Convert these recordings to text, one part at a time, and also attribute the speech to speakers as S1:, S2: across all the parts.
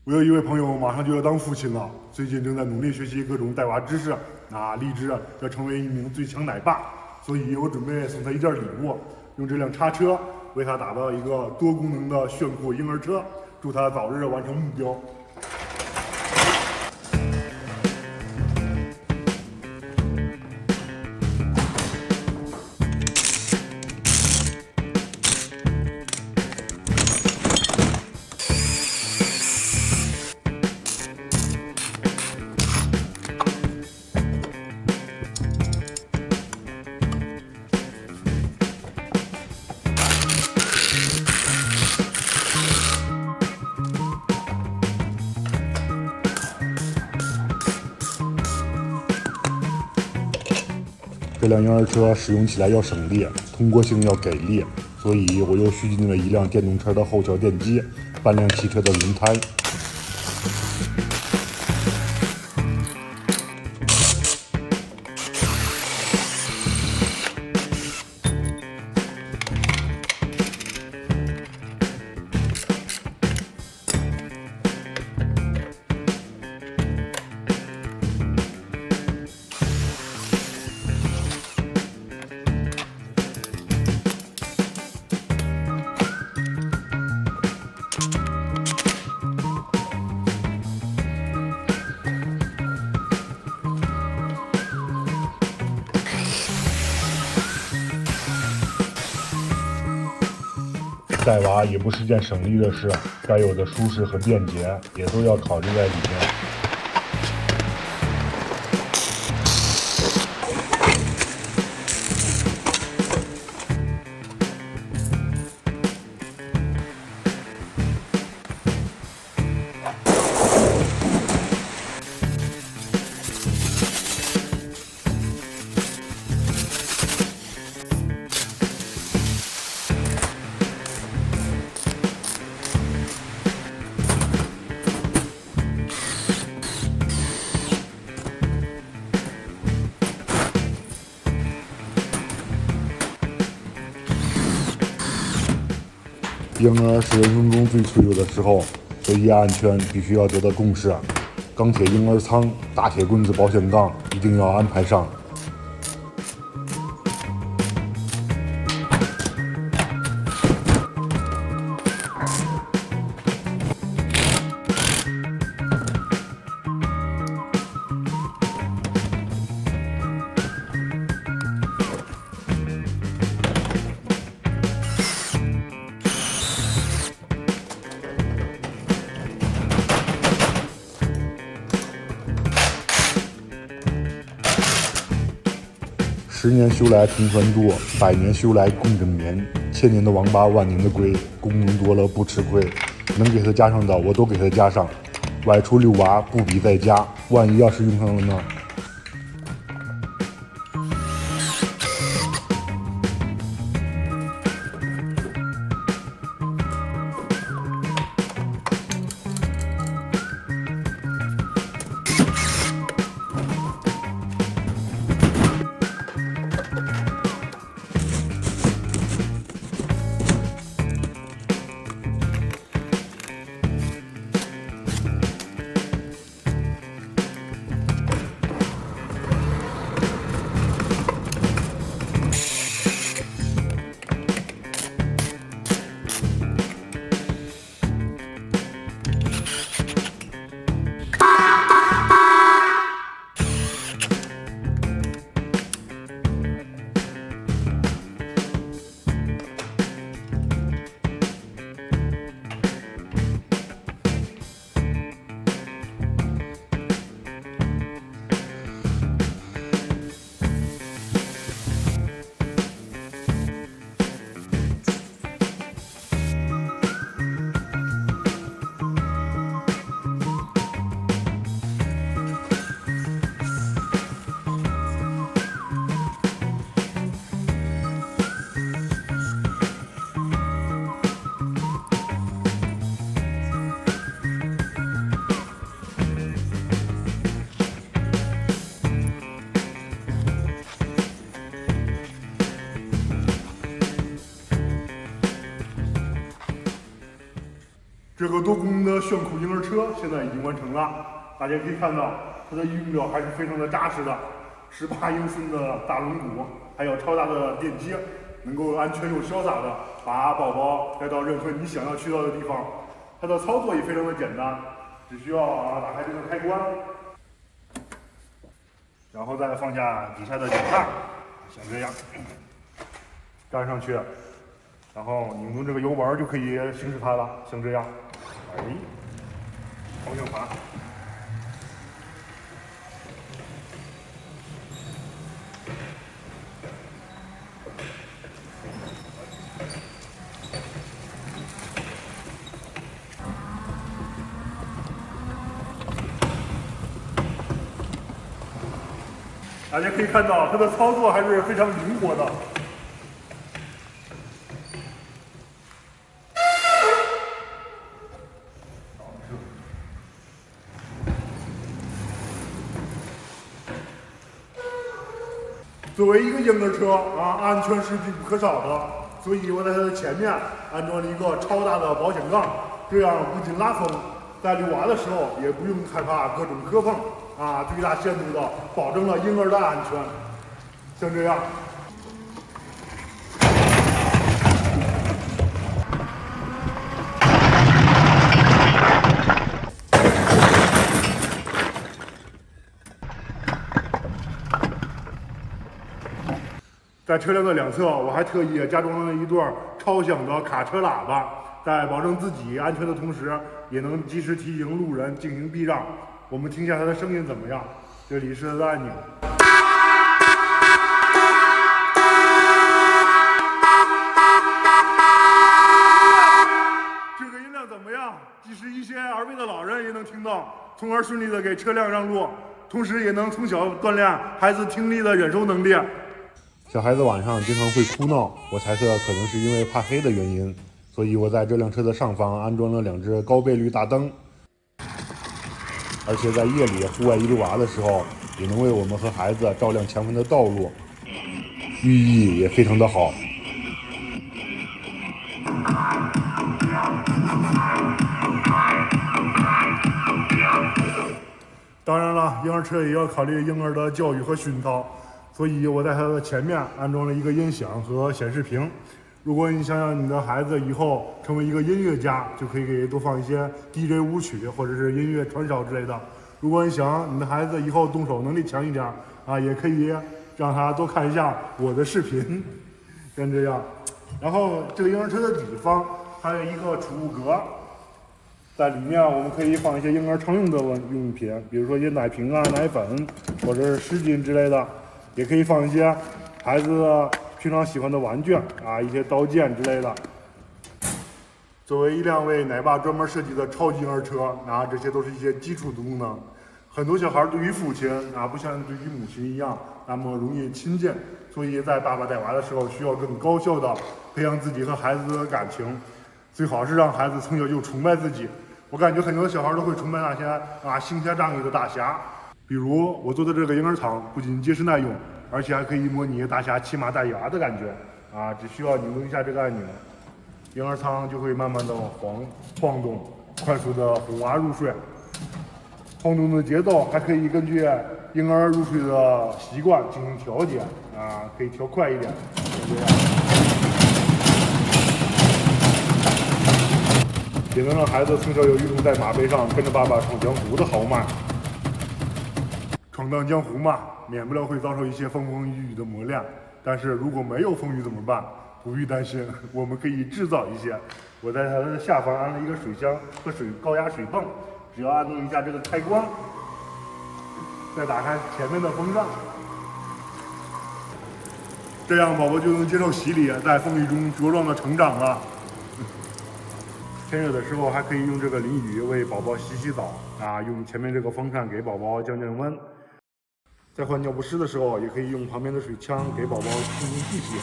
S1: 我有一位朋友马上就要当父亲了，最近正在努力学习各种带娃知识，立志要成为一名最强奶爸。所以我准备送他一件礼物，用这辆叉车为他打造一个多功能的炫酷婴儿车，祝他早日完成目标。这辆婴儿车使用起来要省力，通过性要给力，所以我又续进了一辆电动车的后桥电机，半辆汽车的轮胎。带娃也不是件省力的事，该有的舒适和便捷也都要考虑在里面。婴儿是人生中最脆弱的时候，学习安全必须要得到重视。钢铁婴儿舱、大铁棍子保险杠一定要安排上。10年修来同船渡，100年修来共枕眠。千年的王八，万年的龟，功能多了不吃亏。能给他加上的我都给他加上。外出遛娃不比在家，万一要是用上了呢？婴儿车现在已经完成了，大家可以看到它的仪表还是非常的扎实的，18英寸的大轮毂，还有超大的电机，能够安全又潇洒的把宝宝带到任何你想要去到的地方。它的操作也非常的简单，只需要打开这个开关，然后再放下底下的脚踏，像这样粘上去，然后拧动这个油门就可以行驶它了，像这样。哎，方向盘。大家可以看到，它的操作还是非常灵活的。作为一个婴儿车安全是必不可少的，所以我在它的前面安装了一个超大的保险杠，这样不仅拉风，在遛娃的时候也不用害怕各种磕碰最大限度的保证了婴儿的安全。像这样。在车辆的两侧，我还特意加装了一段超响的卡车喇叭，在保证自己安全的同时，也能及时提醒路人进行避让。我们听一下它的声音怎么样？这里是它的按钮。这个音量怎么样？即使一些耳背的老人也能听到，从而顺利的给车辆让路，同时也能从小锻炼孩子听力的忍受能力。小孩子晚上经常会哭闹，我猜测可能是因为怕黑的原因，所以我在这辆车的上方安装了2只高倍率大灯，而且在夜里户外一遛娃的时候，也能为我们和孩子照亮前方的道路，寓意也非常的好。当然了，婴儿车也要考虑婴儿的教育和熏陶。所以我在它的前面安装了一个音响和显示屏。如果你想让你的孩子以后成为一个音乐家，就可以给多放一些 DJ 舞曲或者是音乐串烧之类的。如果你想你的孩子以后动手能力强一点也可以让他多看一下我的视频，像这样。然后这个婴儿车的底方还有一个储物格，在里面我们可以放一些婴儿常用的用品，比如说一些奶瓶奶粉或者是湿巾之类的。也可以放一些孩子平常喜欢的玩具一些刀剑之类的。作为一辆为奶爸专门设计的超级婴儿车这些都是一些基础的功能。很多小孩对于父亲不像对于母亲一样那么容易亲近，所以在爸爸带娃的时候需要更高效的培养自己和孩子的感情，最好是让孩子从小就崇拜自己。我感觉很多小孩都会崇拜那些行侠仗义的大侠。比如我做的这个婴儿舱不仅结实耐用，而且还可以模拟大侠骑马带娃的感觉只需要拧动一下这个按钮，婴儿舱就会慢慢的晃动，快速的哄娃入睡。晃动的节奏还可以根据婴儿入睡的习惯进行调节可以调快一点，就这样，也能让孩子从小有一种在马背上跟着爸爸闯江湖的豪迈。闯荡江湖嘛，免不了会遭受一些风风雨雨的磨练。但是如果没有风雨怎么办？不必担心，我们可以制造一些。我在它的下方安了一个水箱和高压水泵，只要按动一下这个开关，再打开前面的风扇，这样宝宝就能接受洗礼，在风雨中茁壮的成长了。天热的时候还可以用这个淋雨为宝宝洗澡用前面这个风扇给宝宝降温。在换尿不湿的时候，也可以用旁边的水枪给宝宝进行替洗。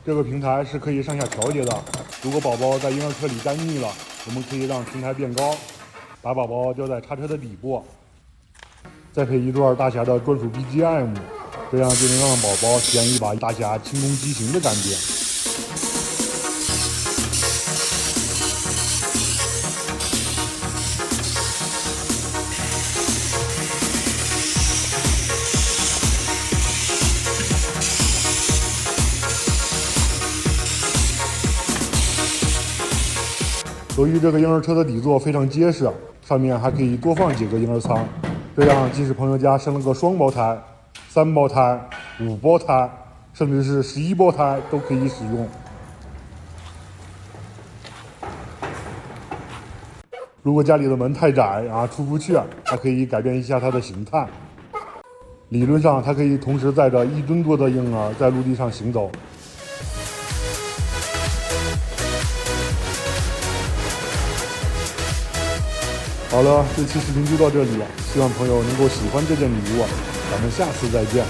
S1: 这个平台是可以上下调节的。如果宝宝在婴儿车里待腻了，我们可以让平台变高，把宝宝吊在叉车的底部，再配一段大侠的专属 BGM， 这样就能让宝宝体验一把大侠轻功疾行的感觉。由于这个婴儿车的底座非常结实，上面还可以多放几个婴儿舱，这样即使朋友家生了个双胞胎、3胞胎、5胞胎，甚至是11胞胎都可以使用。如果家里的门太窄出不去，还可以改变一下它的形态。理论上，它可以同时载着1吨多的婴儿在陆地上行走。好了，这期视频就到这里了，希望朋友能够喜欢这件礼物，咱们下次再见。